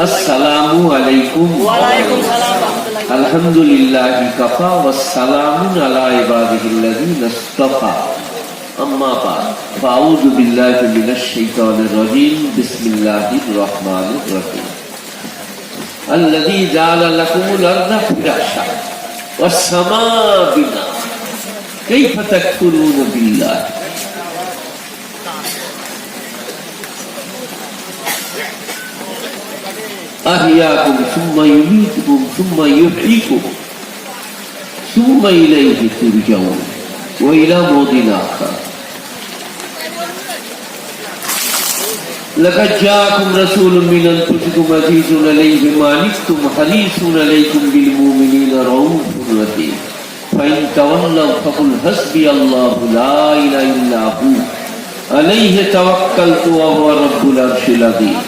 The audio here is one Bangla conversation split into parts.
আসসালামু আলাইকুম। আলহামদুলিল্লাহি কাফা ওয়াস সালামুন আলা ইবাদিহিল্লাযিনা ইসতাফা। আম্মা বা'দ, ফাআউযু বিল্লাহি মিনাশ শাইতানির রাজীম। বিসমিল্লাহির রহমানির রহিম। আল্লাযী জাআলা লাকুমুল আরদা ফিরাশা ওয়াস সামা'a বিনাআ কাইফা তাকফুরুনা বিল্লাহ। أحياكم ثم يميتكم ثم يحييكم ثم إليه ترجعون وإلى موضع آخر. لقد جاءكم رسول من أنفسكم عزيز عليه ما عنتم حريص عليكم بالمؤمنين رؤوف رحيم. فإن تولوا فقل حسبي الله لا إله إلا هو عليه توكلت وهو رب العرش العظيم.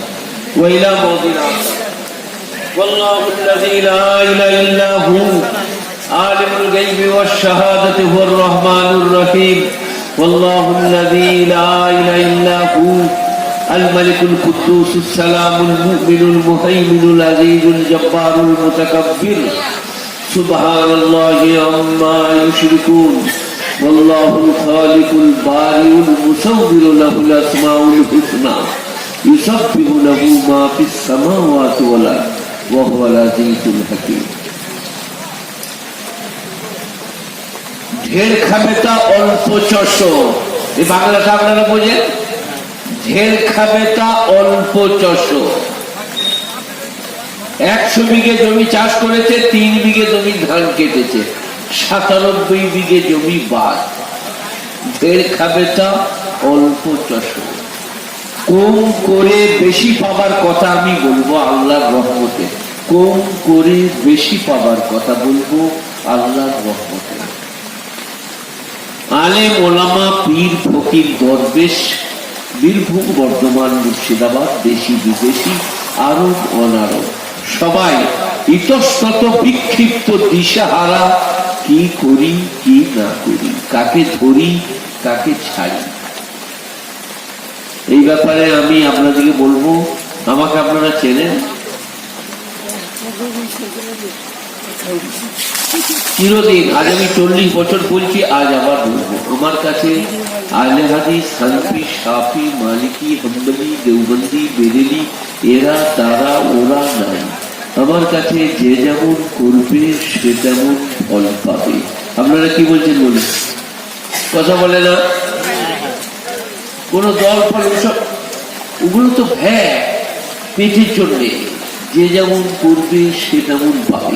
وإلى موضع آخر. والله الذي لا إله إلا هو عالم الغيب والشهادة هو الرحمن الرحيم. والله الذي لا إله إلا هو الملك القدوس السلام المؤمن المهيمن العزيز الجبار المتكبر. سبحان الله عما يشركون. والله الخالق البارئ المصور له الأسماء الحسنى يسبح له ما في السماوات والأرض وهو العزيز الحكيم. ঢের খাবে তা অল্প চষো। এই বাংলাটা আপনারা বোঝেন? ঢের খাবে তা অল্প চষো। 100 বিঘে জমি চাষ করেছে, 3 বিঘে জমি ধান কেটেছে, 97 বিঘে জমি বাদ। ঢের খাবে তা অল্প চষো। কম করে বেশি পাবার কথা আমি বলবো আল্লাহর রহমতে। কম করে বেশি পাবার কথা বলবো আল্লাহর রহমতে। আলেম ওলামা পীর ফকির দরবেশ বীরভূম বর্ধমান মুর্শিদাবাদ দেশি বিদেশি আরব অনারব সবাই ইতস্তত বিক্ষিপ্ত দিশাহারা। কি করি কি না করি, কাকে ধরি কাকে ছাড়ি, এই ব্যাপারে আমি আপনাদেরকে বলবো। আমাকে আপনারা চেনেন, চিরদিন। আজ আমি 40 বছর বলছি, আজ আবার বলবো। আমার কাছে আহলে হাদিস, হানফি, শাফি, মালিকি, হাম্বলি, দেওবন্দি, বেরেলি এরা তারা ওরা নাই। আমার কাছে যে যেমন করবে সে তেমন ফল পাবে। আপনারা কি বলছেন বলুন? কথা বলে না? কোন দল ফল ওগুলো তো পেটের জন্য। যে যেমন করবে সে তেমন পাবে।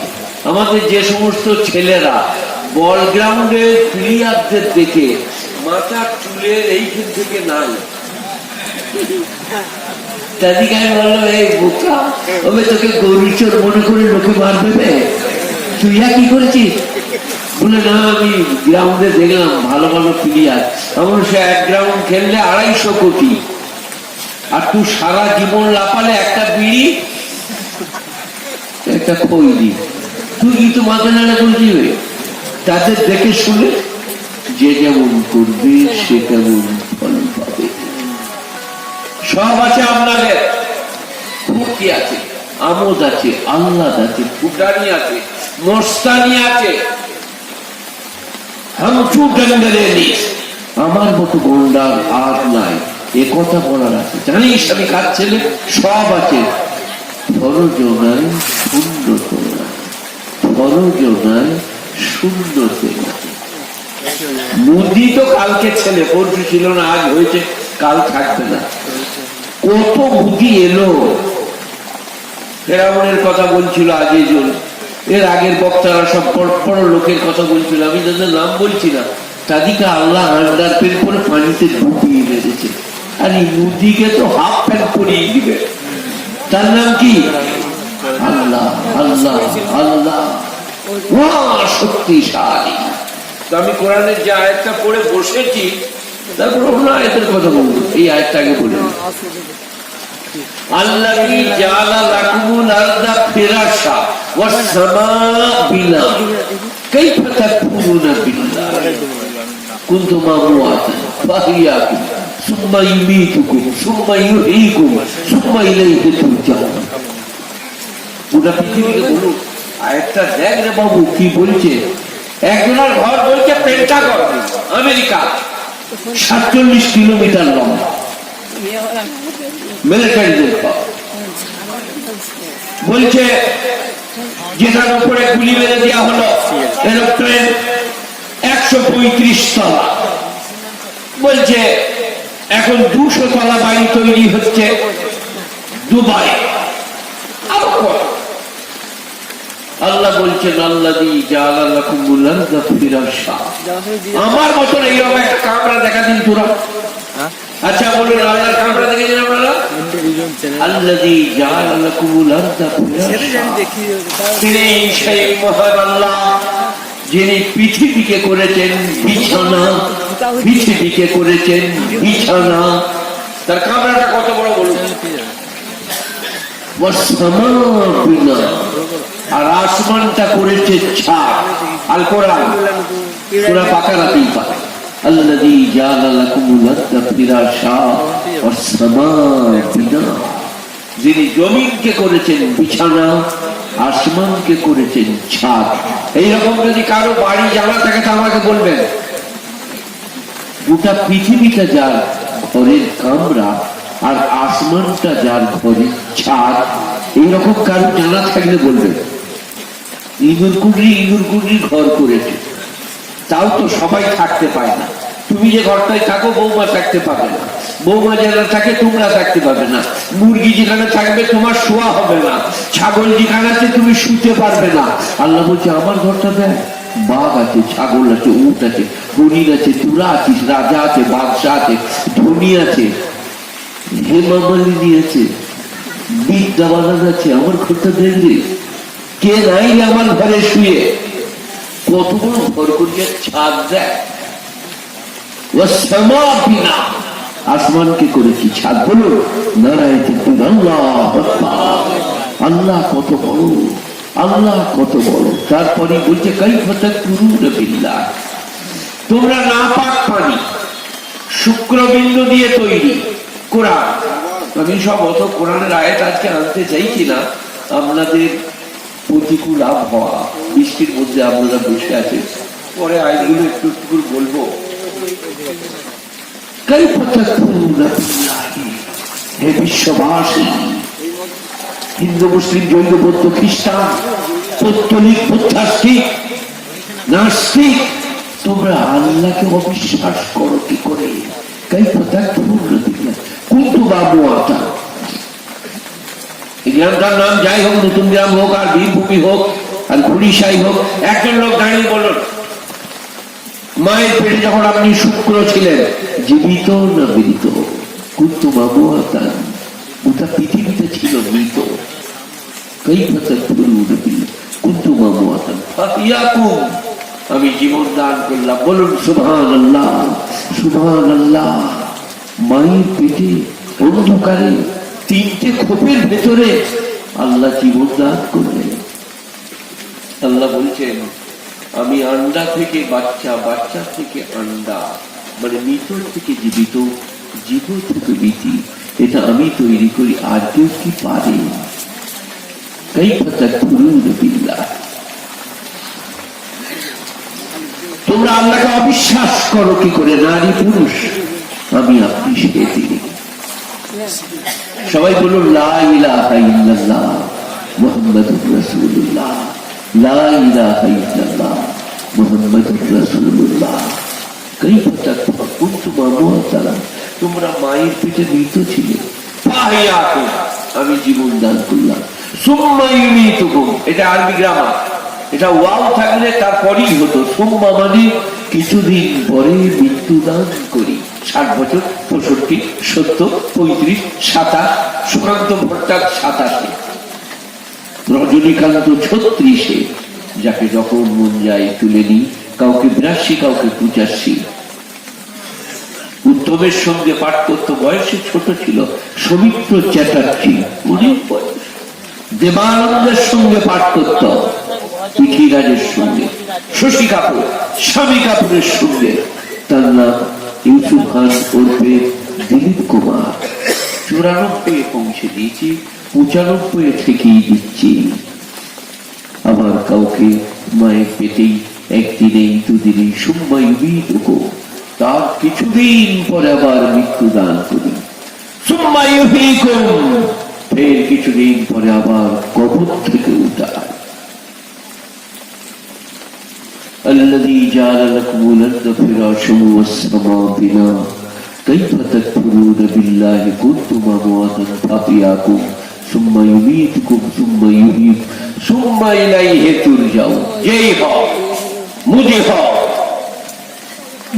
আমাদের যে সমস্ত ছেলেরা বল গ্রাউন্ডে প্লেয়ারদের দেখে মাথার চুলের এইখান থেকে নাই, তাদেরকে আমি বললাম, এই বোকা, ওবে তোকে গরু চোর মনে করে লোকে মার দেবে, তুই কি করেছিস? বলে না, আমি গ্রাউন্ডে দেখলাম ভালো ভালো প্লেয়ার, আমার সে 1 গ্রাউন্ড খেললে 250 কোটি, আর তুই সারা জীবন লাপালে একটা বিড়ি একটা খৈনি, তুই কিন্তু মাথা নাড়া করছিস। তাদের দেখে শুনে যে যেমন করবে সে তেমন ফল পাবে। সব আছে আপনাদের, ফুর্তি আছে, আমোদ আছে, আহ্লাদ আছে, ফুটানি আছে, মস্তানি আছে। আমার মতো গন্ডার আর নাই, এ কথা বলার আছে। জানিস আমি কাজ ছেলে সব আছে, ফরজ নাই শূন্যতে নাই, ফরজ নাই শূন্যতে নাই। মুদি তো কালকে ছেলে, পরশু ছিল না, আজ হয়েছে, কাল থাকবে না। কত মুদি এলো। ফেরাউনের কথা বলছিল আজিজুল, এর আগের বক্তারা সব বড় বড় লোকের কথা বলছিল, আমি যাদের নাম বলছি না, তাদেরকে আল্লাহ আন্ডার প্যান্ট করে পানিতে ডুবিয়ে মেরেছে। আর এই মুদিকে তো হাফ প্যান্ট পরিয়ে দিবে। তার নাম কি? আল্লাহ আল্লাহ আল্লাহ শক্তিশালী। তো আমি কোরআনের যে আয়াতটা পড়ে বসেছি, তারপর অন্য আয়াতের কথা বলবো। এই আয়াতটা আগে বলে আল্লাযী জাআলা লাকুমুল আরদা ফিরাশা ওয়াস সামা'a বিনাআ কাইফা তাকফুরুনা বিল্লাহ কুনতুম আমওয়াতান ফাহিয়াকুম সুম্মা ইউমীতুকুম সুম্মা ইউহয়ীকুম সুম্মা ইলাইহি তুরজাউন। পুরো পৃথিবীকে বলুন আরেকটা দেখ রে বাবু কি বলছে। একজনের ঘর বলছে পেন্টাগন আমেরিকা, 47 কিলোমিটার লম্বা মিলিটারিদের ঘর। বলছে যেটার উপরে গুলি মেরে দেওয়া হলো এরোপ্লেন 135 তলা। বলছে এখন 200 তলা বাড়ি তৈরি হচ্ছে দুবাই। আল্লাহ বলছেন আল্লাযী জাআলা লাকুমুল আরদা ফিরাশা। আমার মতন এইরকম একটা কামরা দেখা দিন তোরা। আচ্ছা বলুন আল্লাহর কামরা দেখেছেন আপনারা? আল্লাযী জাআলা লাকুমুল আরদা ফিরাশা। তিনি সেই মহান আল্লাহ যিনি পৃথিবীকে করেছেন বিছানা, পৃথিবীকে করেছেন বিছানা। তার কামরাটা কত বড় বলুন? আর আসমানটা করেছে ছাদ। আল কোরআন সূরা বাকারাতেই পাবে আল্লাযী জাআলা লাকুমুল আরদা ফিরাশা ওয়াস সামাআ বিনা। যিনি জমিনকে করেছেন বিছানা, আসমানকে করেছেন ছাদ। এইরকম যদি কারো বাড়ি জানা থাকে তা আমাকে বলবেন। গোটা পৃথিবীটা যার ঘরের কামরা আর আসমানটা যার ঘরের ছাদ, এইরকম কারো জানা থাকলে বলবেন। ইঁদুর কুড়ি ঘর করেছে, তাও তো সবাই থাকতে পায় না। তুমি যে ঘরটায় থাকো বৌমা থাকতে পাবে না, বৌমা যেখানে থাকে তোমরা থাকতে পাবে না, মুরগি যেখানে থাকবে তোমার শোয়া হবে না, ছাগল যেখানে আছে তুমি শুতে পারবে না। আল্লাহ বলছে আমার ঘরটা দেখ, বাঘ আছে, ছাগল আছে, উট আছে, হরিণ আছে, তুরা আছিস, রাজা আছে, বাদশাহ আছে, ধনী আছে, হেমা মালিনী আছে, বিদ্যা বানান আছে। আমার ঘরটা দেখবে কে নাই আমার ঘরে শুয়ে। কত বড় ঘর করিয়া ছাদ দেয়। আসমানকে করেছি ছাদ। বলুন আল্লাহ কত বড়, আল্লাহ কত বড়। তারপরে বলছে কাইফা তাকফুরুনা বিল্লাহ। তোমরা নাপাক পানি শুক্রবিন্দু দিয়ে তৈরি কোরআন। আমি সব অত কোরআনের আয়াত আজকে আনতে চাইছি না। আপনাদের প্রতিকূল আবহাওয়া, বৃষ্টির মধ্যে আপনারা বসে আছেন, পরে আয়াতগুলো একটু একটু বলবো। হে বিশ্ববাসী, হিন্দু মুসলিম জৈন বৌদ্ধ খ্রিস্টান পৌত্তলিক বুদ্ধাস্তিক নাস্তিক, তোমরা আল্লাহকে অবিশ্বাস করো কি করে? গ্রামটার নাম যাই হোক, নতুন গ্রাম হোক আর বীরভূমি হোক আর ঘুরিসাই হোক, একজন লোক দাঁড়িয়ে বলুন মায়ের পেটে যখন আপনি শুক্র ছিলেন জীবিত না মৃত? কিন্তু মামুয়াতান, গোটা পৃথিবীতে ছিল মৃত। কিন্তু মামুয়াতান আমি জীবন দান করলাম। বলুন সুবহানাল্লাহ, সুবহানাল্লাহ। মায়ের পেটে অন্ধকারে 3টে খোপের ভেতরে আল্লাহ জীবন দান করলেন। আল্লাহ বলছেন আমি আন্ডা থেকে বাচ্চা, বাচ্চা থেকে আন্ডা, মানে মৃত থেকে জীবিত, জীবন থেকে মৃতি, এটা আমি তৈরি করি। আর কেউ কি পারে? তোমরা আল্লাহকে অবিশ্বাস করো কি করে? নারী পুরুষ আমি আপনি সে তিনি। সবাই বলুন লা ইলাহা ইল্লাল্লাহ মুহাম্মাদুর রাসূলুল্লাহ, লা ইলাহা ইল্লাল্লাহ মুহাম্মাদুর রাসূলুল্লাহ। তোমরা মায়ের পেটে মৃত ছিলে, আমি জীবন দান করলাম। সুম্মা ইউমীতুকুম, এটা আরবি গ্রামার, এটা ওয়াও থাকলে তারপরেই হতো। সুম্মা মানে কিছুদিন পরে মৃত্যু দান করি। 60 বছর, 65, 70, 35, 27, সুকান্ত ভট্টাচার্য 87, রজনীকান্ত 36, যাকে যখন মন যায় তুলে নি, কাউকে 82, কাউকে 85। উত্তমের সঙ্গে পাঠ করত, বয়সে ছোট ছিল, সৌমিত্র চ্যাটার্জি অনেক বয়স। দেবানন্দের সঙ্গে পাঠ করত, পৃথ্বীরাজের সঙ্গে, শশী কাপুর, স্বামী কাপুরের সঙ্গে। তার নাম ইউসুফ খান ওরফে দিলীপ কুমার 94 পৌঁছে দিয়েছি, 95 থেকেই দিচ্ছি। আবার কাউকে মায়ের পেটেই একদিনেই দুদিনেই সময় বিটুকু, তার কিছুদিন পরে আবার মৃত্যুদান করি। সময় ফের কিছুদিন পরে আবার কবর থেকে উঠায়। الذي جعل لكم الأرض فراشا والسماء بناء كيف تكفرون بالله كنتم أمواتا فأحياكم ثم يميتكم ثم يحييكم ثم إليه ترجعون। যেই হও মুজি হও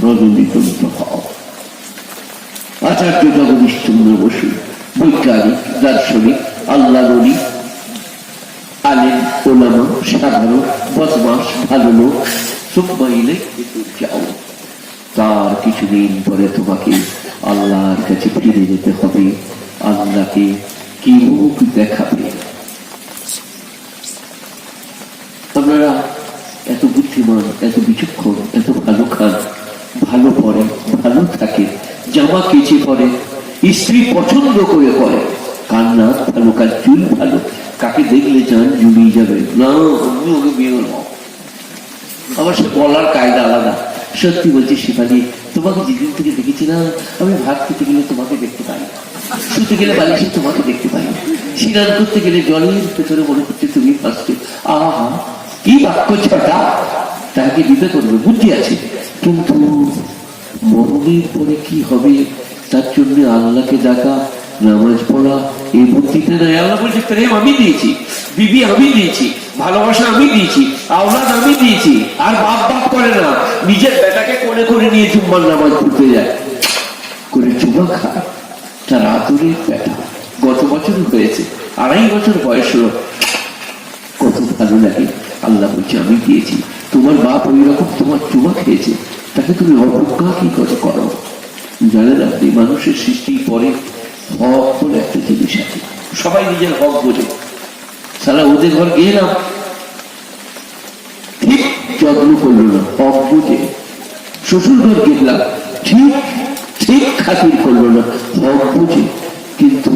রজনীকান্ত হও। আচার্য জগদীশচন্দ্র বসু বৈজ্ঞানিক, দার্শনিক, আল্লাহ নবী, আলেম, ওলামা, সাধারণ, বদমাস, ভালো লোক, সুম্মাইলে যাও। তার কিছুদিন পরে তোমাকে আল্লাহর কাছে ফিরে যেতে হবে। আল্লাহকে কি মুখ দেখাবে? আপনারা এত বুদ্ধিমান, এত বিচক্ষণ, এত ভালো খান, ভালো পরে, ভালো থাকে, জামা কেচে পরে, স্ত্রী পছন্দ করে পরে, কান্না ভালো, কাজ চুল ভালো, কাকে দেখলে যান জুড়িয়ে যাবে না, আমি ওকে বিয়ে করবো। আবার সে বলার কায়দা আলাদা। সত্যি বলছি শেফালি, তোমাকে যেদিন থেকে দেখেছি না, আমি ভাত খেতে গেলে তোমাকে দেখতে পাই, শুতে গেলে বালিশে তোমাকে দেখতে পাই, স্নান করতে গেলে জলের ভেতরে মনে হচ্ছে তুমি ফার্স্টে। আহা কি বাক্য ছটা! তাকে দিতে করবে, বুদ্ধি আছে, কিন্তু মরণের পরে কি হবে তার জন্য আল্লাহকে ডাকা, নামাজ পড়া, এই বুদ্ধিতে নয়। আল্লাহ বলছে প্রেম আমি দিয়েছি, বিবি আমি দিয়েছি, ভালোবাসা আমি দিয়েছি, আওলাদ আমি দিয়েছি। আর বাপ বাপ করে না, নিজের বেটাকে কোলে করে নিয়ে জুম্মার নামাজ পড়তে যায়, করে চুমা খায়। তার আদরের বেটা, গত বছর হয়েছে, 2.5 বছর বয়স হলো, কত ভালো লাগে। আল্লাহ বলছে আমি দিয়েছি। তোমার বাপ ওই রকম তোমার চুমা খেয়েছে, তাকে তুমি অবজ্ঞা কি করে করো? জানেন আপনি, মানুষের সৃষ্টি পরে হক বলে একটা জিনিস আছে, সবাই নিজের হক বোঝে। সারা ওদের ঘর গেলাম, ঠিক যত্ন করলো না, হক বোঝে। শ্বশুর ঘর গেলাম, ঠিক ঠিক খাতির করলো না, হক বোঝে। কিন্তু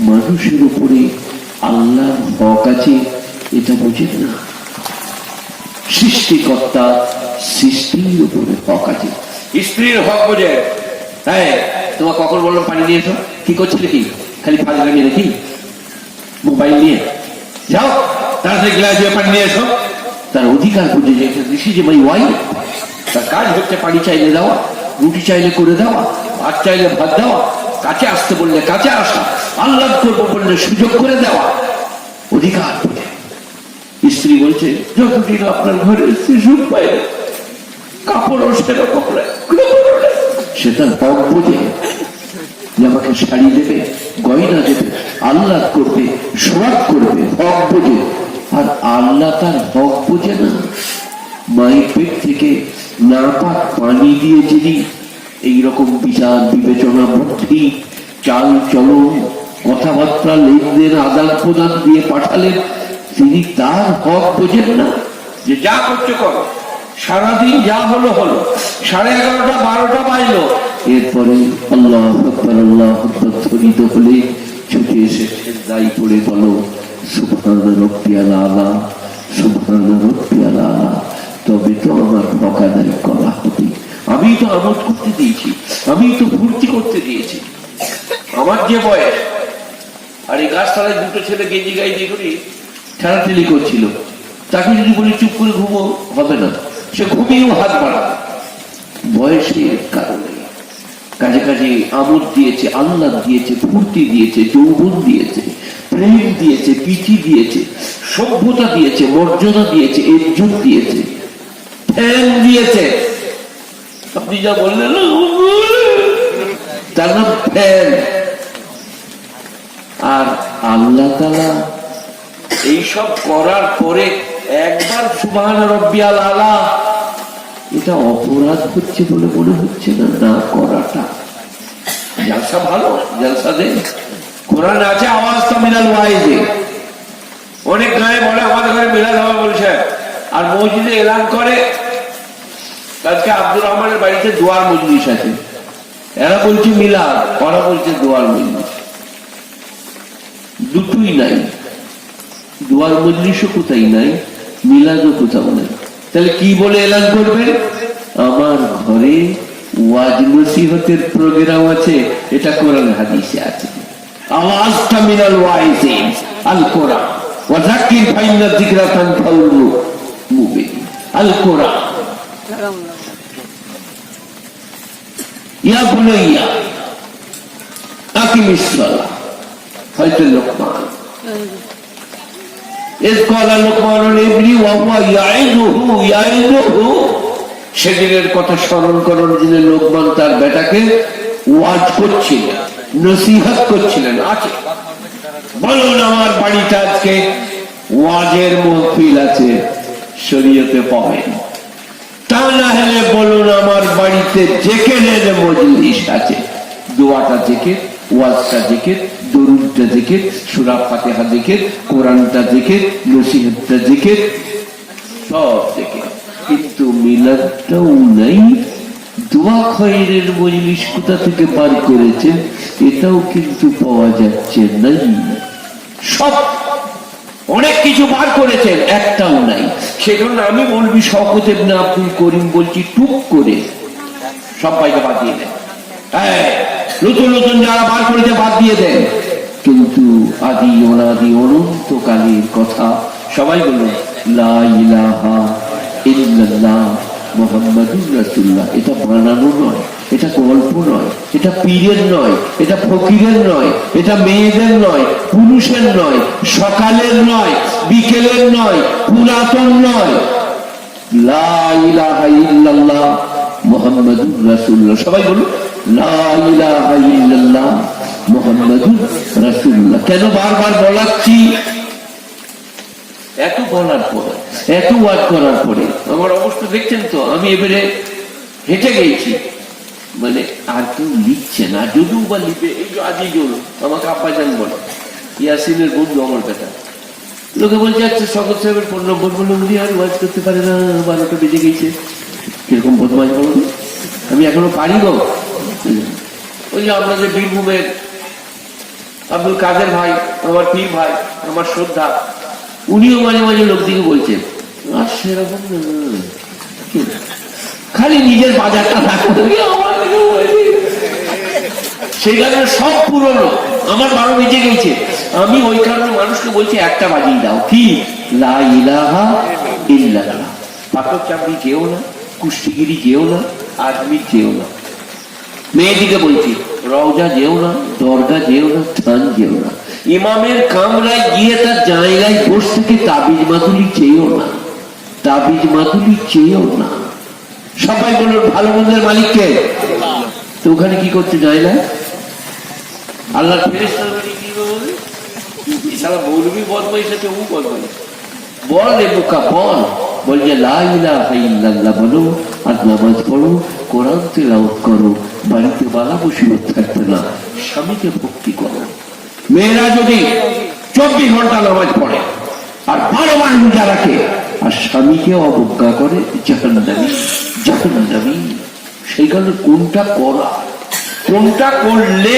মানুষের উপরে আল্লাহর হক আছে এটা বোঝে না। সৃষ্টিকর্তা সৃষ্টির উপরে হক আছে, স্ত্রীর হক বোঝে। হ্যাঁ, তোমার কখন বললাম পানি নিয়েছো, কি করছিলে, কি খালি ফাঁকা লাগিয়ে রেখি মোবাইল নিয়ে যাও, তাড়াতাড়ি গ্লাস দিয়ে পানি নিয়ে এসো। তার অধিকার বুঝে যে ঋষি যে মাই ওয়াইফ, তার কাজ হচ্ছে পানি চাইলে দেওয়া, রুটি চাইলে করে দেওয়া, ভাত চাইলে ভাত দেওয়া, কাছে আসতে বললে কাছে আসা, আহ্লাদ করবো বললে সুযোগ করে দেওয়া, অধিকার বুঝে। স্ত্রী বলছে যতদিন আপনার ঘরে এসছে সুখ পায়, কাপড়ও সেরকম সে তার হক বোঝে যে আমাকে শাড়ি দেবে, গয়না দেবে, আহ্লাদ করবে, সোহাগ করবে, হক বোঝে। আর আল্লাহ তার হক বোঝে না। মায়ের পেট থেকে নাপাক পানি দিয়ে যিনি এইরকম বিচার বিবেচনা, বুদ্ধি, চাল চলন, কথাবার্তা, লেনদেন, আদান প্রদান দিয়ে পাঠালেন, তিনি তার হক বোঝেন না। যে যা করছে করো, সারাদিন যা হলো হলো, 11:30 12টা বাজলো, এরপরে আল্লাহ আকবার আল্লাহ আকবার ধ্বনিত হলে ছুটে এসে দায়ী পড়ে বলো সুবহান রাব্বিয়াল আলা, সুবহান রাব্বিয়াল আলা। তবে তো আমার হক আদায় করা হবে। আমি তো আমোদ করতে দিয়েছি, আমি তো ফুর্তি করতে দিয়েছি, আমার যে বয়স। আর এই গাছতলায় দুটো ছেলে গেঞ্জি গায়ে দিয়ে করি ঠেলাঠেলি করছিল, তাকে যদি বলি চুপ করে ঘুমো, হবে না, সে ঘুমিয়েও হাত বাড়াবে। বয়সের কারণে কাজে কাজে আমোদ দিয়েছে, আহ্লাদ দিয়েছে, ফুর্তি দিয়েছে, যৌবন দিয়েছে, প্রেম দিয়েছে, পিঠি দিয়েছে, সভ্যতা দিয়েছে, মর্যাদা দিয়েছে, ইজ্জত দিয়েছে, ফ্যান দিয়েছে। আপনি যা বললেন তার নাম ফ্যান। আর আল্লাহ তাআলা এইসব করার পরে একবার সুবহান রাব্বিয়াল আলা, এটা অপরাধ হচ্ছে বলে মনে হচ্ছে না? না করাটা জলসা ভালো, জলসা দেন। কোরআন আছে আওয়াজ তো মিনাল ওয়াইজে, অনেক গায়ে বলে আমাদের ঘরে মিলাদ হবে বলছে, আর মসজিদে এলান করে আজকে আব্দুর রহমানের বাড়িতে দোয়ার মজলিস আছে, এরা বলছে মিলাদ, ওরা বলছে দোয়ার মজলিস। দুটোই নাই, দোয়ার মজলিসও কোথায় নাই, মিলাদও কোথাও নাই। তাহলে কি বলে এলান করবেন? আমার ঘরে ওয়াজ নসিহতের প্রোগ্রাম আছে, এটা কোরআন হাদিসে আছে। আওয়াজটা মিনাল ওয়াইজিন আল কোরআন ওয়া যাকির ফাইন্না যিকরা তানফাউল মুমিন। আল কোরআন ইয়া বুনাইয়া আকিমিস সালাহ। হয়তো লোকমান সেদিনের কথা স্মরণ করার জন্য লোকমান তার বেটাকে ওয়াজ করছিলেন, নসিহত করছিলেন। আছে বলুন আমার বাড়িতে আজকে ওয়াজের মাহফিল আছে, শরীয়তে পাবেন। তা না হলে বলুন আমার বাড়িতে জিকিরের মজলিস আছে, দোয়াটা জিকির, ওয়াজটা জিকির, দরুদটা জিকির, সূরা ফাতিহা জিকির, কোরআনটা জিকির, নসিহতটা জিকির, সব জিকির। কিন্তু মিলাদটাও নাই। দোয়া খয়রের মজলিস কোথা থেকে বার করেছেন এটাও কিন্তু পাওয়া যাচ্ছে না। সব অনেক কিছু বার করেছেন, একটাও নাই। সেজন্য আমি বলবি শওকত ইবনে আব্দুল করিম বলছি, টুক করে সবাইকে বাদ দিয়ে দেন। নতুন নতুন যারা বার করেছে বাদ দিয়ে দেন, কিন্তু আদি অনাদি অনন্তকালের কথা সবাই বলুন লা ইলাহা ইল্লাল্লাহ মুহাম্মাদুর রাসূলুল্লাহ। এটা বানানো নয়, এটা গল্প নয়, এটা পীরের নয়, এটা ফকিরের নয়, এটা মেয়েদের নয়, পুরুষের নয়, সকালের নয়, বিকেলের নয়, পুরাতন নয়। লা ইলাহা ইল্লাল্লাহ মুহাম্মাদুর রাসূলুল্লাহ। সবাই বলুন লা ইলাহা ইল্লাল্লাহ মুহাম্মাদুর রাসূলুল্লাহ। কেন বারবার বলাচ্ছি? এত বলার পরে, এত ওয়াজ করার পরে আমার অবস্থা দেখছেন তো, আমি এবারে হেঁটে গেছি। মানে আর কেউ লিখছে না, যদিও বা লিখে। এই যে আজই গেল আমাকে আব্বাজান বলে, ইয়াসিনের বন্ধু আমার কথা, লোকে বলছে আচ্ছা শওকত সাহেবের ফোন নম্বর বলে, উনি আর ওয়াজ করতে পারে না, 12টা বেজে গেছে। কিরকম বদমাশ বলো, আমি এখনো পারি গো। ওই যে আপনাদের বীরভূমের আব্দুল কাদের ভাই, আমার পীর ভাই, আমার শ্রদ্ধা, উনিও মাঝে মাঝে লোক দিকে বলছেন আর সেরকম খালি নিজের বাজারটা থাকতে, সেই কারণে সব পুরনো। আমার 12 বেজে গেছে, আমি ওই কারণে মানুষকে বলছি একটা বাজিয়ে দাও। কি? লা ইলাহা ইল্লাল্লাহ। পাথর চাপড়ি যেও না, কুষ্টিগিরি যেও না, আজমির যেও না। মেয়েদিকে বলছি রওজা যেও না, দরগা যেও না, থান যেও না। ইমামের কামরায় গিয়ে তার জায়গায় বসে থেকে তাবিজ মাদুলি চেয়েও না, তাবিজ মাদুলি চেয়েও না। সবাই বলুন ভালো মন্দের মালিককে। তো ওখানে কি করতে যায় না? আল্লাহ ফেরেশতার বাড়ি কি বলে? সারা মৌলবী বদমাইশ আছে, ও বদমাইশ। বল রে বোকা বল, বলছে লা ইলাহা ইল্লাল্লাহ বলো আর নামাজ পড়ো, কোরআন তিলাওয়াত করো, বাড়িতে বালা মুসিবত থাকবে না, স্বামীকে ভক্তি করো। মেয়েরা যদি 24 ঘন্টা নামাজ পড়ে আর 12 বার রোজা রাখে আর স্বামীকে অবজ্ঞা করে, জাহান্নামী জাহান্নামী। সেই কারণে কোনটা করা, কোনটা করলে,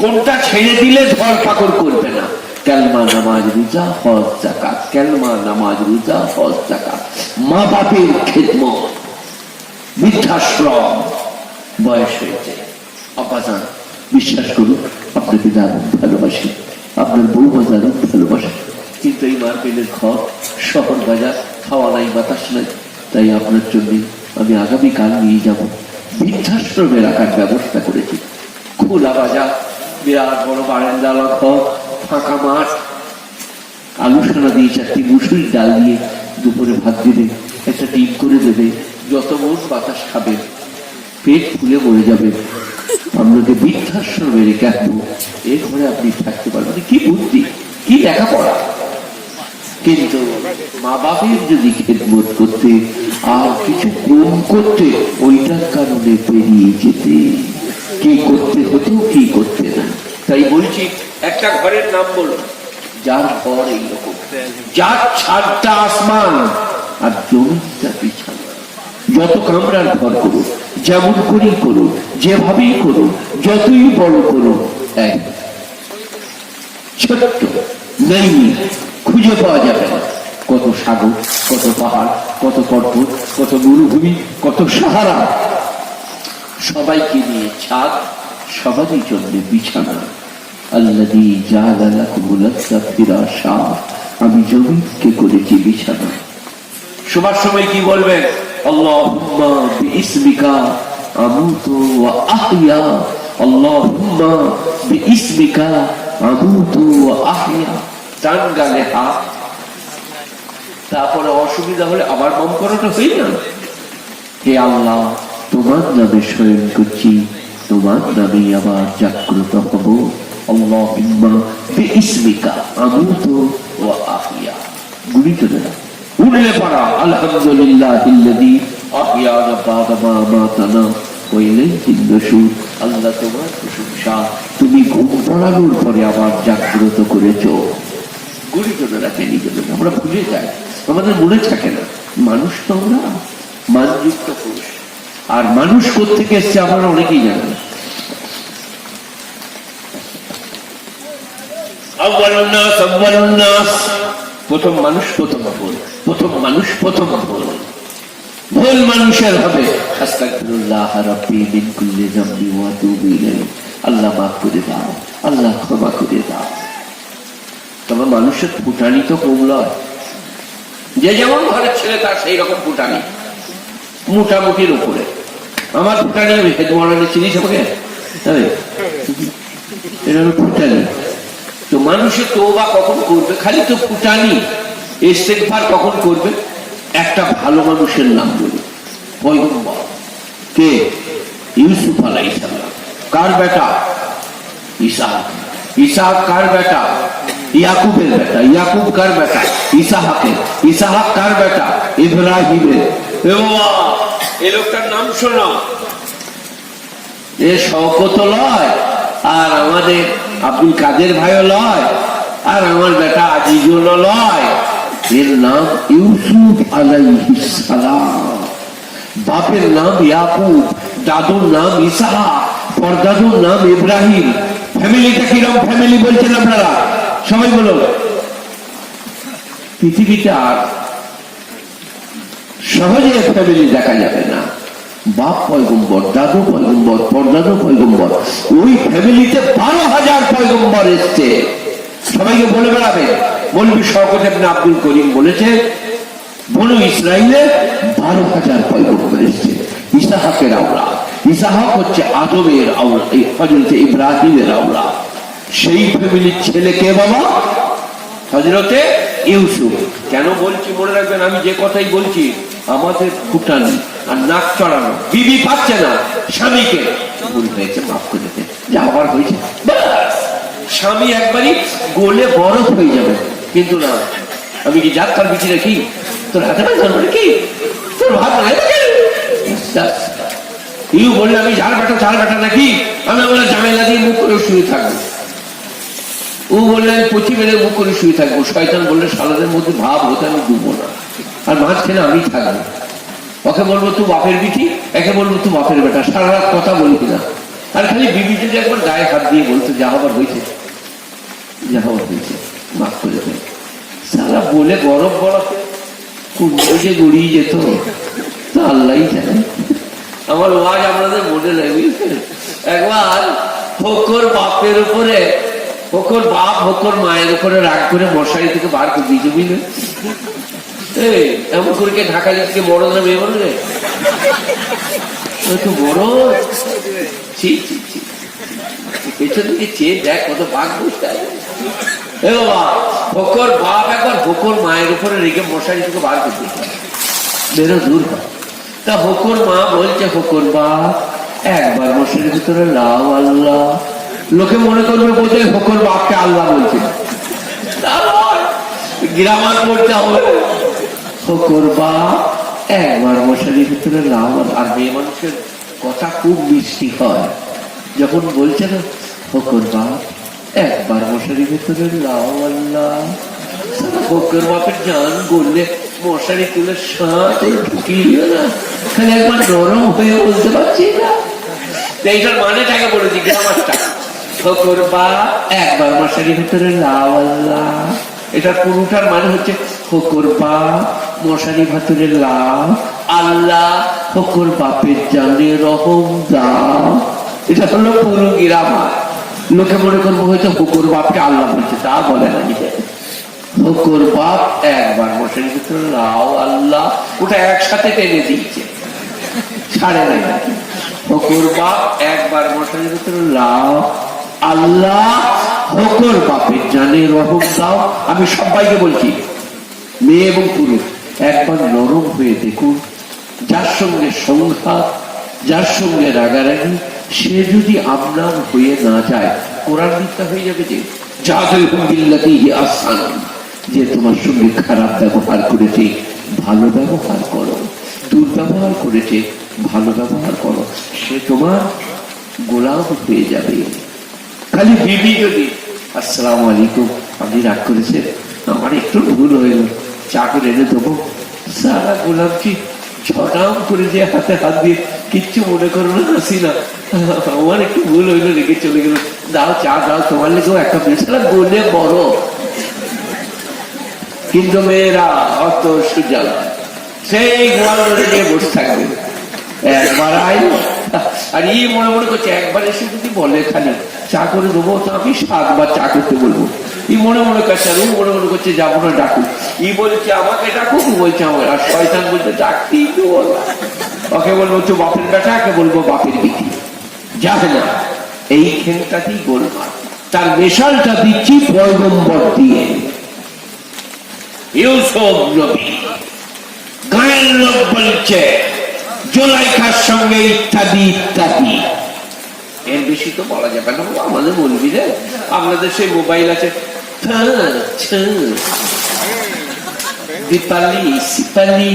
কোনটা ছেড়ে দিলে ধর পাকড় করবে না। কালমা নামাজ রোজা হজ যাকাত, কালমা নামাজ রোজা হজ যাকাত, মা বাপের খেদমত, বৃদ্ধাশ্রম। বয়স হয়েছে আব্বাজান, বিশ্বাস করুন আপনাকে দারুণ ভালোবাসি, আপনার বউমা দারুণ ভালোবাসে, কিন্তু এই মার্কেটের ঘর, শহর বাজার, খাওয়া নাই বাতাস নাই। তাই আপনার জন্য আমি আগামীকাল নিয়ে যাব, বৃদ্ধাশ্রমে রাখার ব্যবস্থা করেছি। খোলা বাজার, বিরাট বড় বারান্দা, ঘর, ফাঁকা মাঠ, আলু সোনা দিয়ে 4টি মুসুরির ডাল দিয়ে দুপুরে ভাত দেবে, একটা ডিম করে দেবে, যত মন বাতাস খাবে, পেট ফুলে মরে যাবে। আপনাকে বৃদ্ধাশ্রমে রেখে আসবো, এর ঘরে আপনি থাকতে পারবেন। কি বুদ্ধি, কি লেখাপড়া! কিন্তু মা বাপের যদি খেদমত করতে আর কিছু কম করতে, ওইটার কারণে পেরিয়ে যেতে, কি করতে হতো কি করতে না। তাই বলছি একটা ঘরের নাম বলো যার ঘর এইরকম, যার ছাদটা আসমান আর জমিটা বিছানা। যত কামরার ঘর করুন, যেমন করেই করো, যেভাবেই করো, যতই বড় করো, এক ছোট্ট নেই, খুঁজে পাওয়া যাবে না। কত সাগর, কত পাহাড়, কত পর্বত, কত মরুভূমি, কত সাহারা, সবাইকে নিয়ে ছাদ, সবারই জন্য বিছানা। আল্লাযী জাআলা লাকুমুল আরদা ফিরাশা, আমি জমিনকে করেছি বিছানা। শোবার সময় কি বলবেন? আল্লাহুম্মা বিইসমিকা আমুতু ওয়া আহইয়া, আল্লাহুম্মা বিইসমিকা আমুতু ওয়া আহইয়া। টান গালে হাত, তারপরে অসুবিধা হলে আবার বম করাটা হয়ে না। হে আল্লাহ, তোমার নামে শয়ন করছি, তোমার নামে আবার জাগ্রত হব। আল্লাহুম্মা বিইসমিকা আমুতু ওয়া আহইয়া। গুণিত না, উঠলে পারা আলহামদুলিল্লাহিল্লাযী আহইয়ানা বা'দা মা আমাতানা ওয়া ইলাইহিন নুশুর। আল্লাহ তোমার প্রশংসা, তুমি ঘুম পড়ানোর পরে আবার জাগ্রত করেছো। গুণিত না রাখে নিজেদের, আমরা ভুলে যাই, আমাদের মনে থাকে না। মানুষ তো আমরা মানযুক্ত পুরুষ, আর মানুষ কোত্থেকে এসছে আপনারা অনেকেই জানেন। প্রথম মানুষ প্রথম ভুল, প্রথম মানুষ প্রথম ভুল। ভুল মানুষের হবে। আস্তাগফিরুল্লাহ রাব্বি মিন কুল্লি যামবি ওয়া আতুবু ইলাইহি। আল্লাহ মাফ করে দাও, আল্লাহ ক্ষমা করে দাও। তবে মানুষের ফুটানি তো কম নয়। যে যেমন ঘরের ছেলে তার সেই রকম ফুটানি, মোটামুটির উপরে। আমার ফুটানি আমি হেডমোহারানে চিনিস আমাকে, এটা হলো ফুটানি। তো মানুষের তওবা কখন করবে? খালি তো ফুটানি। ইস্তেগফার কখন করবে? একটা ভালো মানুষের নাম বলি, পয়গম্বর। কে? ইউসুফ আলাইহিস সালাম। কার বেটা? ইসহাক। ইসহাক কার বেটা? ইয়াকুবের বেটা। ইয়াকুব কার বেটা? ইসহাকের। ইসহাক কার বেটা? ইব্রাহিমের। এই লোকটার নাম শোনো, এ শওকত লয়, আর আমাদের আব্দুল কাদের ভাইও লয়, আর আমার বেটা আজিজুল লয়। এর নাম ইউসুফ আলাইহিস সালাম। বাপের নাম ইয়াকুব, দাদুর নাম ইসহাক, পরদাদুর নাম ইব্রাহিম। ফ্যামিলিটা কিরকম ফ্যামিলি বলছেন আপনারা? সবাই বলো। পৃথিবীতে আর সহজে ফ্যামিলি দেখা যাবে না। বাপ পয়গম্বর, দাদু পয়গম্বর, পরদাদু পয়গম্বর, ওই ফ্যামিলিতে 12,000 পয়গম্বর এসছে। সবাইকে বলে বেড়াবে, বলবি শওকত ইবনে আব্দুল করিম বলেছে বনু ইসরাইলে 12,000 পয়গম্বর এসছে। ইসহাকের আওলাদ, ইসহাক হচ্ছে আদমের আওলাদ, হযরত ইব্রাহিমের আওলাদ। সেই ফ্যামিলির ছেলে কে বাবা? হযরতে ইউসুফ। কেন বলছি মনে রাখবেন, আমি যে কথাই বলছি, আমাদের ফুটানি আর নাক চড়ানো। বিবি পাচ্ছে না স্বামীকে, ভুল হয়েছে মাফ করে দে, যা আবার হয়েছে। স্বামী একবারই গোলে বরফ হয়ে যাবে, কিন্তু না, আমি কি জাত তার বিচি রাখি? তোর হাতে না ধরবো নাকি? তোর ভাত নাই ইউ বললে আমি ঝাল বেটা নাকি? আমি বললাম জামেলা দিয়ে মুখ করে শুয়ে থাকবো। ও বললে আমি পচি মেরে মুখ করে শুয়ে থাকবো। শয়তান বললে সালাদের মধ্যে ভাব হতে আমি ডুববো না, আর মাঝখানে আমি থাকবো। ওকে বলবো তুই বাপের বিটি, একে বলবো তুই বাপের বেটা। সারা রাত কথা বলি কিনা, আর খালি বিবি যদি একবার গায়ে হাত দিয়ে বলতো যা হবার হয়েছে, যা হবার হয়েছে, মাফ করে দেয়। সারা বলে বরফ বরফে যে গড়িয়ে যেত, তো আল্লাহ জানে। আমার ওয়াজ আপনাদের মনে লাগে। একবার ফকর বাপের উপরে, ফকর বাপ ফকর মায়ের উপরে রাগ করে মশারি থেকে বার করে দিয়েছে, বুঝলে? এমন করে কে ঢাকা যাচ্ছে বড় না মেয়ে বলবে বড়। পেছন দিকে চেয়ে দেখ কত বাঘ বসতে আছে। ফকর বাপ একবার ফকর মায়ের উপরে রেখে মশারি থেকে বার করে দিয়েছে, বেরো দূর হয়। তা ফকর মা বলছে ফকর বাপ একবার মশারির ভিতরে লাও আল্লাহ। লোকে মনে করবে বোধহয় ফকর বাপকে আল্লাহ বলছে, গ্রামার করতে হবে। ফকর বাপ একবার মশারির ভিতরে লাও। আর মেয়ে মানুষের কথা খুব মিষ্টি হয়, যখন বলছে না ফকর বাপ একবার মশারির ভিতরে লাও আল্লাহ, ফকর বাপের জান করলে মশারি তুলে সাথে ঢুকিয়ে না খালি একবার নরম হয়ে বলতে পারছি না। এইটার মানেটাকে বলেছি গ্রামারটা। ফকর বাপ একবার মশারির ভিতরে লাউ আল্লাহ, এটার পুরোটার মানে হচ্ছে ফকর বাপ মশারি ভিতরে লাউ আল্লাহ, ফকর বাপের জানে রহম দাও। এটা হলো পুরো গ্রামার। লোকে মনে করবো হয়তো ফকর বাপকে আল্লাহ বলছে, তা বলে না। ফকর বাপ একবার মশারির ভিতরে লাউ আল্লাহ, ওটা একসাথে টেনে দিয়েছে, ছাড়ে নাই। ফকর বাপ একবার মশারির ভিতরে লাউ আল্লাহ, ফকর বাপের জানে রহম দাও। আমি সবাইকে বলছি, মেয়ে এবং পুরুষ, একবার নরম হয়ে দেখুন। যার সঙ্গে সংঘাত, যার সঙ্গে রাগারাগি, সে যদি আপনার হয়ে না যায়, কোরআন মিথ্যা হয়ে যাবে। যে জাহিলুম বিল্লাতিহি আহসান, যে তোমার সঙ্গে খারাপ ব্যবহার করেছে ভালো ব্যবহার করো, দুর্ব্যবহার করেছে ভালো ব্যবহার করো, সে তোমার গোলাম হয়ে যাবে। খালি বিবি যদি আসসালামু আলাইকুম, আপনি রাগ করেছেন, আমার একটু ভুল হইল, চা করে এনে দেবো, সারা গোলামটি ছটাম করে যে হাতে হাত দিয়ে, কিচ্ছু মনে করো না, হাসি না, আমার একটু ভুল হইল, রেখে চলে গেল, দাও চা দাও, তোমার লেগেও একটা পেয়েছিলাম, বলে বড়। কিন্তু মেয়েরা অত সুজাল, সেই গোয়াল ধরে নিয়ে বসে থাকবে। একবার আইল আর ই মনে মনে করছে, একবার এসে যদি বলে খালি চা করে দেবো, তো আমি 7 বার চা করতে বলবো। ই মনে মনে করছে, আর ও মনে মনে করছে যাবো না, ডাকুক। ই বলছে আমাকে ডাকুক, বলছে আমার, আর শয়তান বলছে ডাকতেই তো বলো। ওকে বলবো তো বাপের বেটা, একে বলবো বাপের বিটি, যাবে না। এই খেলটাতেই বলবো। তার মেশালটা দিচ্ছি পয়গম্বর দিয়ে, ইউসুফ নবী। গায়ের লোক বলছে জুলাইখার সঙ্গে ইত্যাদি ইত্যাদি, এর বেশি তো বলা যাবে না। আমাদের বলবি রে, আপনাদের সেই মোবাইল আছে, দীপালি সিপালি,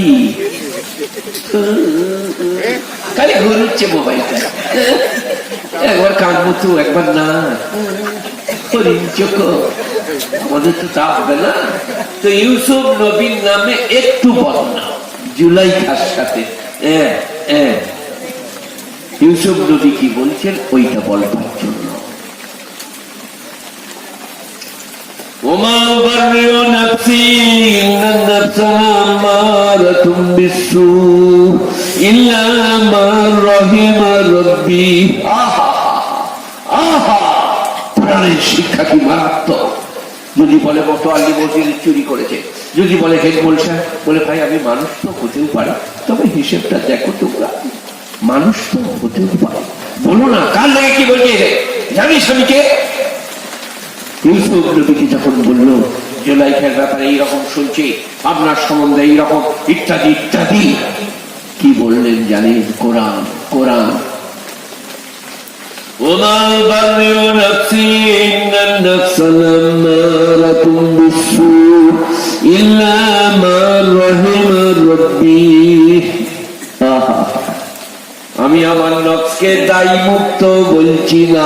খালি ঘুরছে মোবাইলটা, একবার কানমতো একবার না, চোখ, আমাদের তো তা হবে না। তো ইউসুফ নবীর নামে একটু বদনাম জুলাইখার সাথে। ইউসুফ নবী কি বলছেন ওইটা বলবার জন্য, ওমা বারিউ নাফসি ইন্নান নাফসা আমারাতুম বিসসু ইল্লা মা রাহিমা রাব্বি। আহা আহা, প্রাণের শিক্ষা কি মারাত্মক। যদি বলে মতোয়াল্লি মসজিদ চুরি করেছে, যদি বলে হেড বলছে, বলে ভাই আমি মানুষ তো হতেও পারি, তবে হিসেবটা দেখো তোমরা, মানুষ তো হতেও পারে, বলো না কার লাগে কি বলছে জানিস স্বামীকে। ইউসুফ নবীকে যখন বলল জুলাইখার ব্যাপারে এইরকম শুনছি, আপনার সম্বন্ধে এইরকম ইত্যাদি ইত্যাদি, কি বললেন জানেন? কোরআন কোরআন وما برئ نفسي إن النفس لأمارة بالسوء إلا ما رحم ربي। আমি আমার নফসকে দায়ী মুক্ত বলছি না।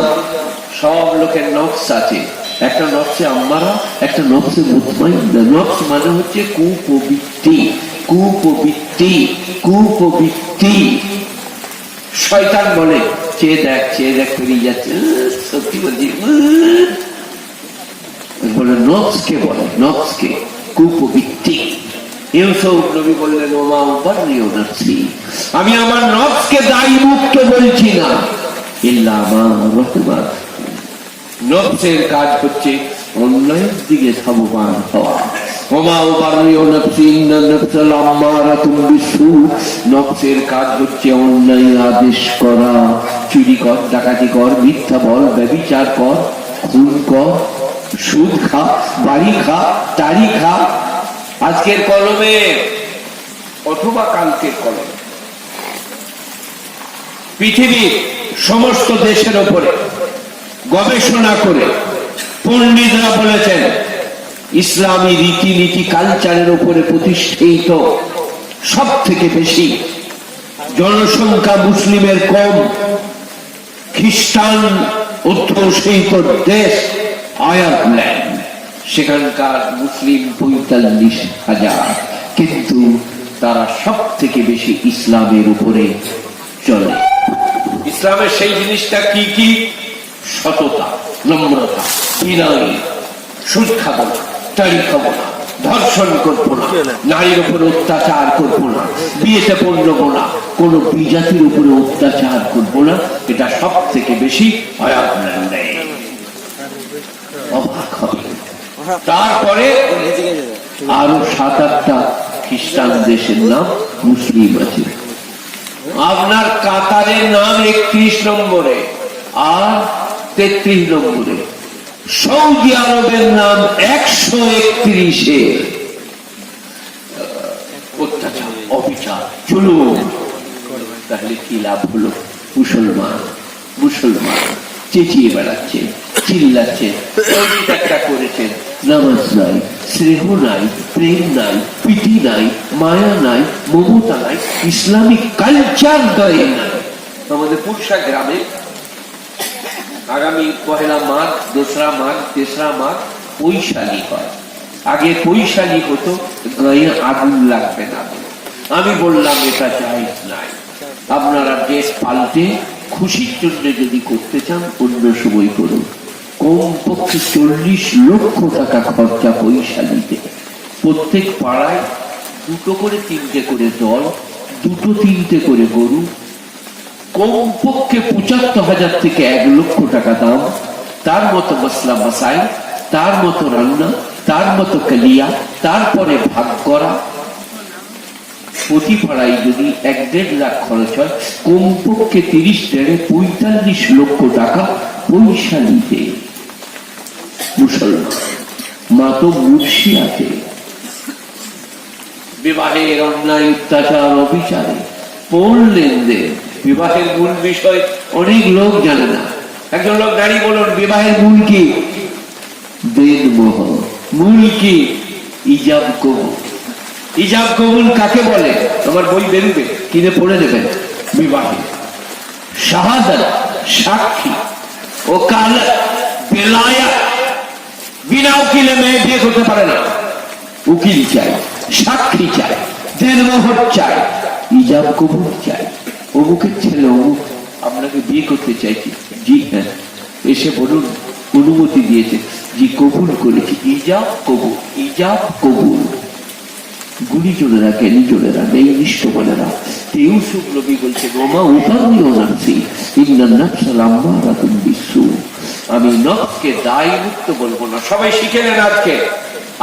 সব লোকের নফস আছে, একটা নফসে আম্মারা, একটা নফসে মুতমাইন্না। নফস মানে হচ্ছে কুপ্রবৃত্তি, কুপ্রবৃত্তি, কুপ্রবৃত্তি। শয়তান বলে চেয়ে দেখ পেরিয়ে যাচ্ছে, সত্যি বলছি, বলে নফসকে, বলে নফসকে, কুপ্রবৃত্তি। ইউসুফ নবী বললেন ওমা বারিউ নাফসি, আমি আমার নফসকে দায়ী মুক্ত বলছি না, ইল্লা মা রাহিমা। নফসের কাজ হচ্ছে অন্যায়ের দিকে ধাবমান হওয়া। ওমা বারিউ নাফসি ইন্নান নাফসা লাম্মারাতুম বিসসু, নফসের কাজ হচ্ছে অন্যায় আদেশ করা। চুরি কর, ডাকাতি কর, মিথ্যা বল, ব্যভিচার কর, খুন কর, সুদ খা, বাড়ি খা, টাড়ি খা। আজকের কলমে অথবা কালকের কলমে পৃথিবীর সমস্ত দেশের উপরে গবেষণা করে পণ্ডিতরা বলেছেন, ইসলামী রীতিনীতি কালচারের উপরে প্রতিষ্ঠিত সব থেকে বেশি জনসংখ্যা মুসলিমের কম, খ্রিস্টান অধ্যুষিত দেশ আয়ারল্যান্ড, সেখানকার মুসলিম 45,000, কিন্তু তারা সব থেকে বেশি ইসলামের উপরে চলে। ইসলামের সেই জিনিসটা কি কি? সততা, নম্রতা, বিনয়, সুদ খাবো না, টাড়ি খাবো না, ধর্ষণ করবো না, নারীর উপরে অত্যাচার করবো না, বিয়েতে পড়বো না, কোন বিজাতির উপরে অত্যাচার করবো না। এটা সব থেকে বেশি অবাক হবে। তারপরে আরো 7-8টা খ্রিস্টান দেশের নাম মুসলিম আছে। আপনার কাতারের নাম 31 নম্বরে আর 33 নম্বরে, সৌদি আরবের নাম 131-এ। অত্যাচার, অবিচার, জুলুম। তাহলে কি লাভ হলো? মুসলমান চেঁচিয়ে বেড়াচ্ছে, চিল্লাচ্ছে, একটা করেছেন, নামাজ নাই, স্নেহ নাই, প্রেম নাই, প্রীতি নাই, মায়া নাই, মমতা নাই, ইসলামিক কালচার গায়ে নাই। আমাদের পুরসা গ্রামে আগামী 1 মাঘ, 2 মাঘ, 3 মাঘ পৈশালী হয়। আগে পৈশালী হতো, গায়ে আগুন লাগবে না। আমি বললাম এটা জায়েজ নাই। আপনারা দেশ পাল্টে খুশির জন্য যদি করতে চান অন্য সময় করুন। কমপক্ষে 40 লক্ষ টাকা খরচা পৈশালীতে। প্রত্যেক পাড়ায় 2 করে 3টে করে দল, 2-3টে করে গরু, কমপক্ষে 75,000 থেকে 1 লক্ষ টাকা দাম। তার মতো মশলা মশাই, তার মতো রান্না, তার মতো কালিয়া, তারপরে ভাগ করা। প্রতি পাড়ায় যদি 1-1.5 লাখ খরচ হয়, কমপক্ষে 30-45 লক্ষ টাকা পৈশালীতে। মুসলমান মা তো মুর্শি আছে। বিবাহের অন্যায়, অত্যাচার, অবিচারে পড়লেন যে বিবাহের মূল বিষয় অনেক লোক জানে না। একজন লোক দাঁড়িয়ে বলুন, বিবাহের মূল কি? দেনমোহর। মূল কি? ইজাব কবুল। ইজাব কবুল কাকে বলে? তোমার বই বেরোবে, কিনে পড়ে দেবেন। বিবাহে শাহাদাত, সাক্ষী, ওকালত, বেলায়াত। বিনা উকিলে মেয়ে বিয়ে করতে পারে না। উকিল চাই, সাক্ষী চাই, দেনমোহর চাই, ইজাব কবুল চাই। অমুকের ছেলে অমুক আপনাকে বিয়ে করতে চাইছি, জি হ্যাঁ, এসে বলুন অনুমতি দিয়েছে, জি কবুল করেছি। ইজাব কবুল, ইজাব কবুল। গুণীজনেরা, জ্ঞানীজনেরা, নেই নিষ্ঠমানেরা, ইউসুফ নবী বলছে, ওমা উপারীয় নাফসি ইন্নান নাফসা লাম্মারাতুন বিসসু। আমি নফসকে দায় মুক্ত বলবো না। সবাই শিখে নেন আজকে।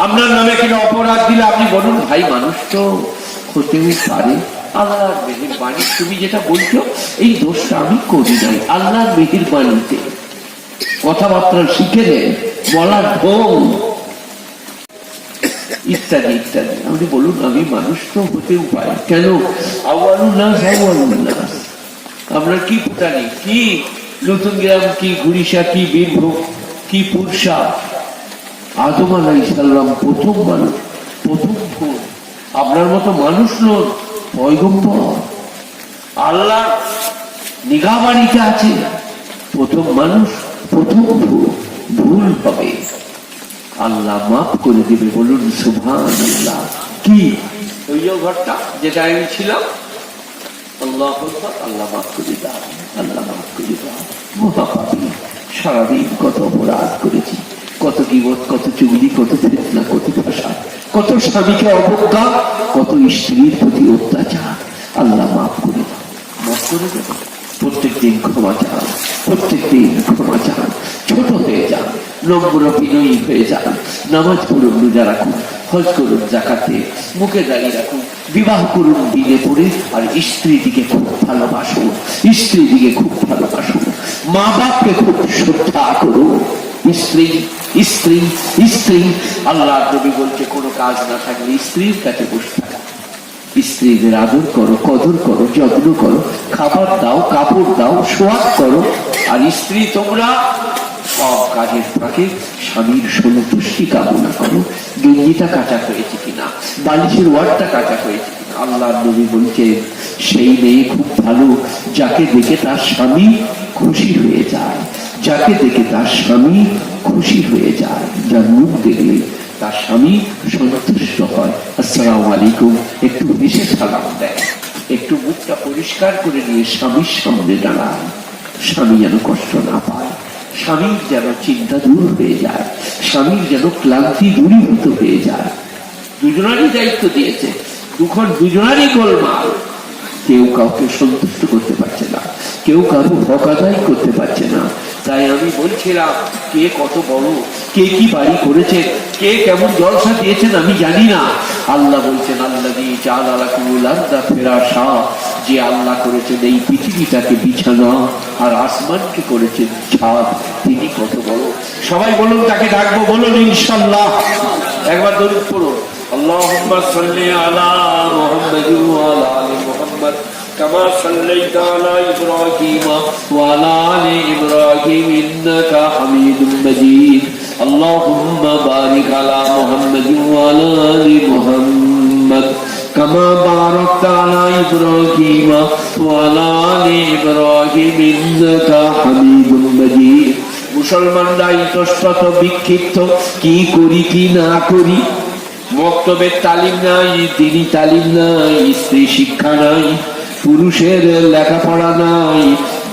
আপনার নামে কিনা অপরাধ দিলে আপনি বলুন, ভাই মানুষ তো হতেও পারে, আল্লাহর মেহেরবানি। তুমি যেটা বলছো এই দোষটা আমি করি নাই, আল্লাহর মেহেরবানিতে। কথাবার্তা শিখে নেন, বলার ঢং ইত্যাদি ইত্যাদি। আপনি বলুন, আমি মানুষ তো হতেও পারে, কেন? আপনার কি পুতানি, কি নতুন গ্রাম, কি গুড়িশা, কি বীরভূম, কি পুরসা। আদম আলাইহিস সালাম প্রথম মানুষ, প্রথম ফুল। আপনার মতো মানুষ নন, পয়গম্বর। আল্লাহ নিগাহবাড়িতে আছে, প্রথম মানুষ, প্রথম ফুল। ভুল হবে, আল্লাহ মাফ করে দেবে। বলুন সুবহানাল্লাহ। কি ওই ঘরটা যেটা আমি ছিলাম, আল্লাহ আল্লাহ মাফ করে দাও, আল্লাহ মাফ করে দাও। মহাপাপী, সারাদিন কত অপরাধ করেছি, কত গীবত, কত চুগলি, কত ফিতনা, কত ভাষা, কত স্বামীকে অবজ্ঞা, কত স্ত্রীর প্রতি অত্যাচার। আল্লাহ মাফ করে দাও, মাফ করে দেবে। প্রত্যেক দিন ক্ষমা চান, প্রত্যেক দিন ক্ষমা চান। ছোট হয়ে যান, নম্র বিনয়ী হয়ে যান। নামাজ পড়ুন, রোজা রাখুন, হজ করুন, যাকাতে মুখে দাঁড়িয়ে রাখুন, বিবাহ করুন দিনে পড়ে। আর স্ত্রী দিকে খুব ভালোবাসুন, স্ত্রী দিকে খুব ভালোবাসুন। মা বাপকে খুব শ্রদ্ধা করুন। স্ত্রী স্ত্রী স্ত্রী, আল্লাহ নবী বলছে কোনো কাজ না থাকলে স্ত্রীর কাছে বসে থাকা। স্ত্রীদের আদর করো, কদর করো, যত্ন করো, খাবার দাও, কাপড় দাও, সোয়াগ করো। আর স্ত্রী তোমরা সব কাজের ফাঁকে স্বামীর সন্তুষ্টি কামনা করো। গেঞ্জিটা কাঁচা হয়েছে কিনা, বালিশের ওয়ারটা কাঁচা হয়েছে কিনা। আল্লাহ নবী বলছেন, সেই মেয়ে খুব ভালো যাকে দেখে তার স্বামী খুশি হয়ে যায়, যাকে দেখে তার স্বামী খুশি হয়ে যায়, যার মুখ দেখলে তার স্বামী সন্তুষ্ট হয়। আসসালামু আলাইকুম একটু হেসে সালাম দেয়, একটু মুখটা পরিষ্কার করে নিয়ে স্বামীর সামনে দাঁড়ায়, স্বামী যেন কষ্ট না পায়, স্বামীর যেন চিন্তা দূর হয়ে যায়, স্বামীর যেন ক্লান্তি দূরীভূত হয়ে যায়। দুজনারই দায়িত্ব দিয়েছে, দুখন দুজনারই গোলমাল, কেউ কাউকে সন্তুষ্ট করতে পারছে না, কেউ কারো হক আদায় করতে পারছে না। তাই আমি বলছিলাম, কে কত বড়, কে কি বাড়ি করেছে, কে কেমন জলসা দিয়েছেন আমি জানি না। আল্লাহ বলছেন আল্লাযী জাআলা লাকুমুল আরদা ফিরাশা, যে আল্লাহ করেছেন এই পৃথিবীটাকে বিছানা আর আসমানকে করেছেন ছাদ, তিনি কত বড়। সবাই বলুন, তাকে ডাকবো, বলুন ইনশাআল্লাহ। একবার দরুদ পড়ুন, আল্লাহুম্মা সাল্লি আলা মুহাম্মাদিন ওয়া আলা আলি মুহাম্মাদ কামা সাল্লাইতা আলা ইব্রাহিম ওয়া আলা আলি ইব্রাহিম ইন্নাকা হামিদুম মাজিদ। আল্লাহুম্মা বারিক আলা মুহাম্মাদিন ওয়া আলা আলি মুহাম্মাদ কামা বারাকতা আলা ইব্রাহিম ওয়া আলা আলি ইব্রাহিম ইন্নাকা হামিদুম মাজিদ। মুসলমানরা ইতস্তত বিক্ষিপ্ত, কি করি কি না করি, মক্তবের তালিম নাই, দিনী তালিম নাই, স্ত্রী শিক্ষা নাই, পুরুষের লেখাপড়া নাই,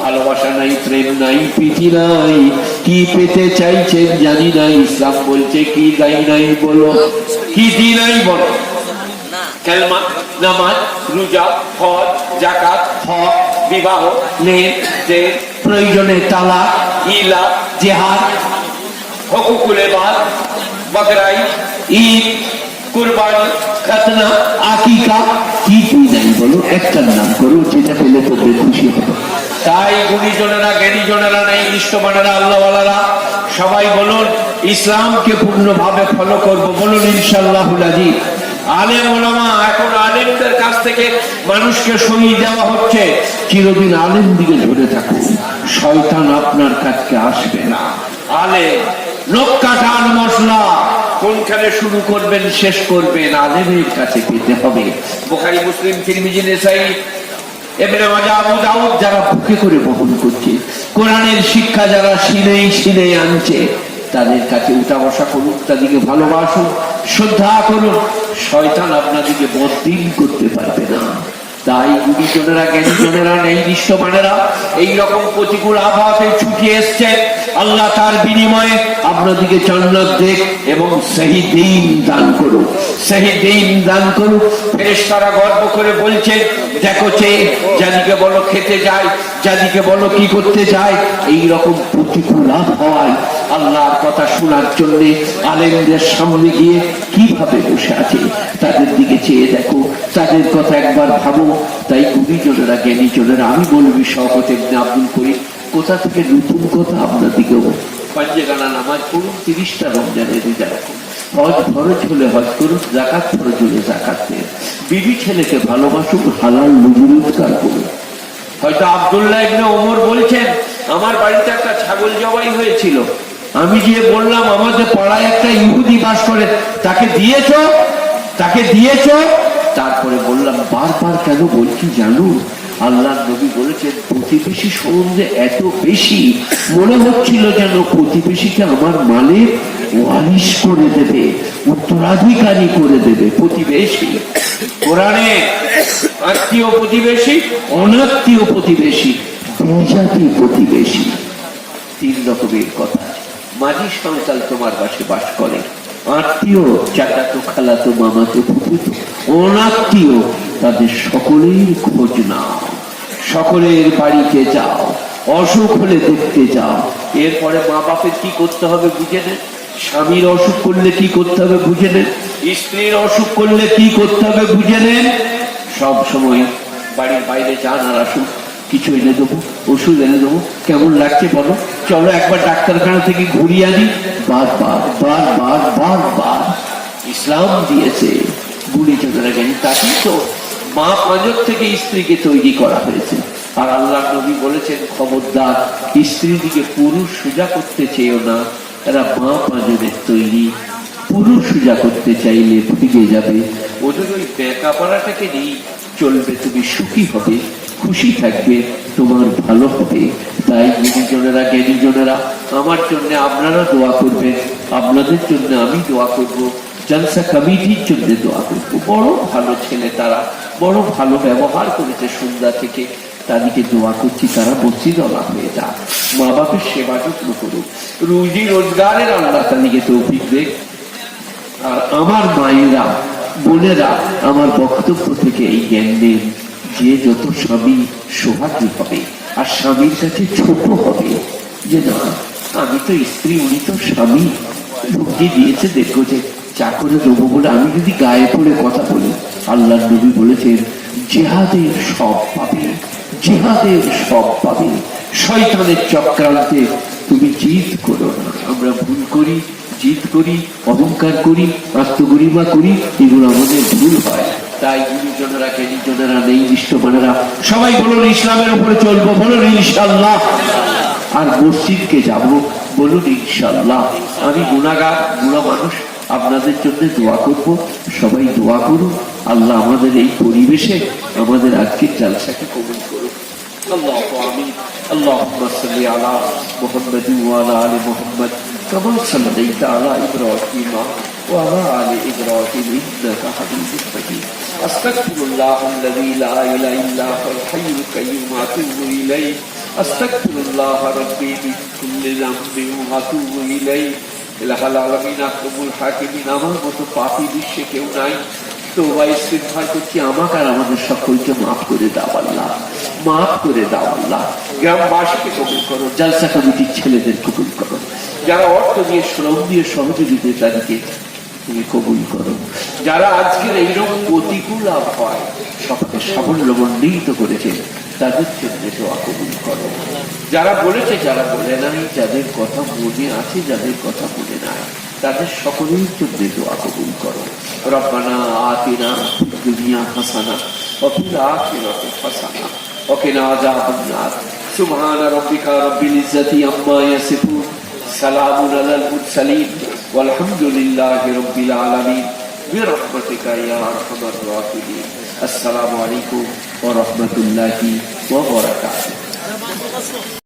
ভালোবাসা নাই, প্রেম নাই, প্রীতি নাই, কি পেতে চাইছেন জানি না। ইসলাম বলছে কি দায়ী নাই বলো, কি দি নাই বলো, কালমা, নামাজ, রোজা, হজ, যাকাত, হক, বিবাহ, লেনদেন, প্রয়োজনে তালাক, ইলা, জিহাদ, হুকুকুল ইবাদ, বকরাই, ঈদ, কুরবানি, খাতনা, আকিকা, কি নাই বলো, একটার নাম করো, যেটা পেলে তোমরা খুশি হবে। তাই গুণীজনেরা, জ্ঞানীজনেরা, নেই নিষ্ঠমানেরা, আল্লাহওয়ালারা, সবাই বলুন ইসলামকে পূর্ণভাবে ফলো করবো, বলুন ইনশাআল্লাহুল আজিজ। আলেম ওলামা, এখন আলেমদের কাছ থেকে মানুষকে সরিয়ে দেওয়া হচ্ছে, চিরদিন আলেম দিকে ধরে থাকুন, শয়তান আপনার কাছে আসবে না। আলেম লোক কাটার মশলা, কোনখানে শুরু করবেন শেষ করবেন আলেমের কাছে পেতে হবে। বুখারী, মুসলিম, তিরমিজি, নেসাই, ইবনে মাজাহ, আবু দাউদ যারা বুকে করে বহন করছে, কোরআনের শিক্ষা যারা সিনেই সিনে আনছে, তাদের কাছে উঠা বসা করুন, তাদেরকে ভালোবাসুন, শ্রদ্ধা করুন, শয়তান আপনাদেরকে বদদিন করতে পারবে না। তাই গুণীজনেরা, জ্ঞানীজনেরা, নেই নিষ্ঠমানেরা এইরকম প্রতিকূল আবহাওয়াতে ছুটে এসছে, আল্লাহ তার বিনিময়ে আপনাদেরকে জান্নাত দেখ এবং সহি দ্বীন দান করুন, সহি দ্বীন দান করুন। ফেরেশতারা গর্ব করে বলছে, দেখো চেয়ে যাদিকে বলো খেতে যায়, যাদিকে বলো কি করতে যায়। এইরকম প্রতিকূল আবহাওয়ায় আল্লাহর কথা শোনার জন্য আলেমদের সামনে গিয়ে কিভাবে বসে আছে, তাদের দিকে চেয়ে দেখো, তাদের কথা একবার ভাবো। তাই গুণীজনেরা, জ্ঞানীজনেরা, আমি বলবি শওকত ইবনে আব্দুল করিম, কোথা থেকে নতুন কথা আপনাদিকেও পাঞ্জেগানা নামাজ পড়ুন, 30টা রমজানের রোজা রাখুন, হজ ফরজ হলে হজ করুন, যাকাত ফরজ হলে যাকাত দেন, বিবি ছেলেকে ভালোবাসুন, হালাল রুজি রোজগার করুন। হয়তো আব্দুল্লাহ ইবনে ওমর বলছেন, আমার বাড়িতে একটা ছাগল জবাই হয়েছিল, আমি গিয়ে বললাম আমাদের পাড়ায় একটা ইহুদি বাস করে, তাকে দিয়েছো, তাকে দিয়েছো। তারপরে বললাম, বারবার কেন বলছি জানো, আল্লাহর নবী বলেছেন প্রতিবেশী সম্বন্ধে এত বেশি মনে হচ্ছিল যেন প্রতিবেশীকে আমার মালের ওয়ারিশ করে দেবে, উত্তরাধিকারী করে দেবে। প্রতিবেশী কোরআনে আত্মীয় প্রতিবেশী, অনাত্মীয় প্রতিবেশী, বিজাতি প্রতিবেশী, 3 রকমের কথা। মাঝি সন্তান তোমার পাশে বাস করে, আত্মীয় চাচাতো, খালাতো, মামাতো, ফুফুতো, অনাত্মীয়, তাদের সকলের খোঁজ নাও, সকলের বাড়িতে যাও, অসুখ হলে দেখতে যাও। এরপরে মা বাপের কি করতে হবে বুঝে নেন, স্বামীর অসুখ করলে কি করতে হবে বুঝে নেন, স্ত্রীর অসুখ করলে কি করতে হবে বুঝে নেন। সব সময় বাড়ির বাইরে যান আর আসুন, কিছু এনে দেবো, ওষুধ এনে দেবো, কেমন লাগছে বলো, চলো একবার ডাক্তারখানা থেকে ঘুরিয়ে আনি। বারবার বারবার বারবার ইসলাম দিয়েছে গুণীজনেরা, জ্ঞানী, তাকেই তো মা পাঁজর থেকে স্ত্রীকে তৈরি করা হয়েছে। আর আল্লাহ নবী বলেছেন, খবরদার স্ত্রী দিকে পুরুষ সোজা করতে চেয়েও না, এরা মা পাঁজরের তৈরি, পুরুষ সোজা করতে চাইলে ফিরে যাবে। ওদের ওই বেঁকা পড়াটাকে নিয়ে চলবে, তুমি সুখী হবে, খুশি থাকবে, তোমার ভালো হবে। তাই গুণীজনেরা, জ্ঞানীজনেরা, আমার জন্য আপনারা দোয়া করবেন, আপনাদের জন্য আমি দোয়া করব, জলসা কমিটির জন্য দোয়া করব। বড় ভালো ছেলে তারা, বড় ভালো ব্যবহার করেছে সন্ধ্যা থেকে, তাদেরকে দোয়া করছি তারা মসজিদওয়ালা হয়ে যাক, মা বাপের সেবা যত্ন করুক, রুজি রোজগারের আল্লাহ তাদেরকে তৌফিক দেখ। আর আমার মায়েরা, বোনেরা, আমার বক্তব্য থেকে এই জ্ঞান দেন যে যত স্বামী সোহাগী হবে আর স্বামীর কাছে ছোট হবে, যে না আমি তো স্ত্রী, উনি তো স্বামী, ঢুকিয়ে দিয়েছে, দেখো যে চা করে দেবো বলে আমি যদি গায়ে পড়ে কথা বলি, আল্লাহ নবী বলেছেন জিহাদের সব পাবে, জিহাদের সব পাবে, শয়তানের চক্রান্তে তুমি জিদ করো না। আমরা ভুল করি, জিদ করি, অহংকার করি, আত্মগরিমা করি, এগুলো আমাদের ভুল হয়। তাই গুরুজনেরা, জ্ঞানীজনেরা, নেই নিষ্ঠমানেরা, সবাই বলুন ইসলামের উপরে চলবো, বলুন ইনশাআল্লাহ। আর মসজিদকে যাব, বলুন ইনশাআল্লাহ। আমি গুনাহগার, বুড়া মানুষ, আপনাদের জন্য দোয়া করব, সবাই দোয়া করুন। আল্লাহ আমাদের এই পরিবেশে আমাদের আজকের জালসাকে কবুল করুন। আল্লাহু আমিন। আল্লাহুম্মা সাল্লি আলা মুহাম্মাদিন ওয়া আলা আলি মুহাম্মাদ কামা সাল্লাইতা আলা ইব্রাহিম ওয়া আলা আলি ইব্রাহিম ইন্নাকা হামিদুম মাজিদ। আস্তাগফিরুল্লাহাল্লাযী লা ইলাহা ইল্লা হুয়াল হাইয়ুল কাইয়্যুম ওয়া আতুবু ইলাইহি। আস্তাগফিরুল্লাহ রাব্বী মিন কুল্লি যামবিন ওয়া আতুবু ইলাইহি। ইলাহাল আলামিন আকরামুল হাকিমিন। আমার মতো পাপী বিশ্বে কেউ নাই। তওবা ইস্তিগফার করছি, আমাকে আর আমাদের সকলকে মাফ করে দাও আল্লাহ, মাফ করে দাও আল্লাহ। গ্রামবাসীকে কবুল করো, জালসা কমিটির ছেলেদের কবুল করো, যারা অর্থ দিয়ে, শ্রম দিয়ে সহযোগিতা তাদেরকে তুমি কবুল করো। যারা আজকের এইরকম প্রতিকূল আবহাওয়ায় সকলকে সাফল্যমণ্ডিত করেছে, তাদের জন্য দোয়া কবুল করো। যারা বলেছে, যারা বলে নাই, যাদের কথা মনে আছে, যাদের কথা মনে নাই, তাদের সকলের জন্য দোয়া কবুল করো। রব্বানা আতিনা ফিদ দুনিয়া হাসানা ওয়া ফিল আখিরাতি হাসানা ওয়া কিনা আযাবান নার। সুবহানা রাব্বিকা রাব্বিল ইজ্জাতি আম্মা ইয়াসিফুন, সালামুন আলাল মুরসালিন, ওয়ালহামদুলিল্লাহি রাব্বিল আলামিন। বিরহমাতিকা ইয়া আরহামার রাহিমিন। আসসালামু আলাইকুম ওয়া রাহমাতুল্লাহি ওয়া বারাকাতুহু।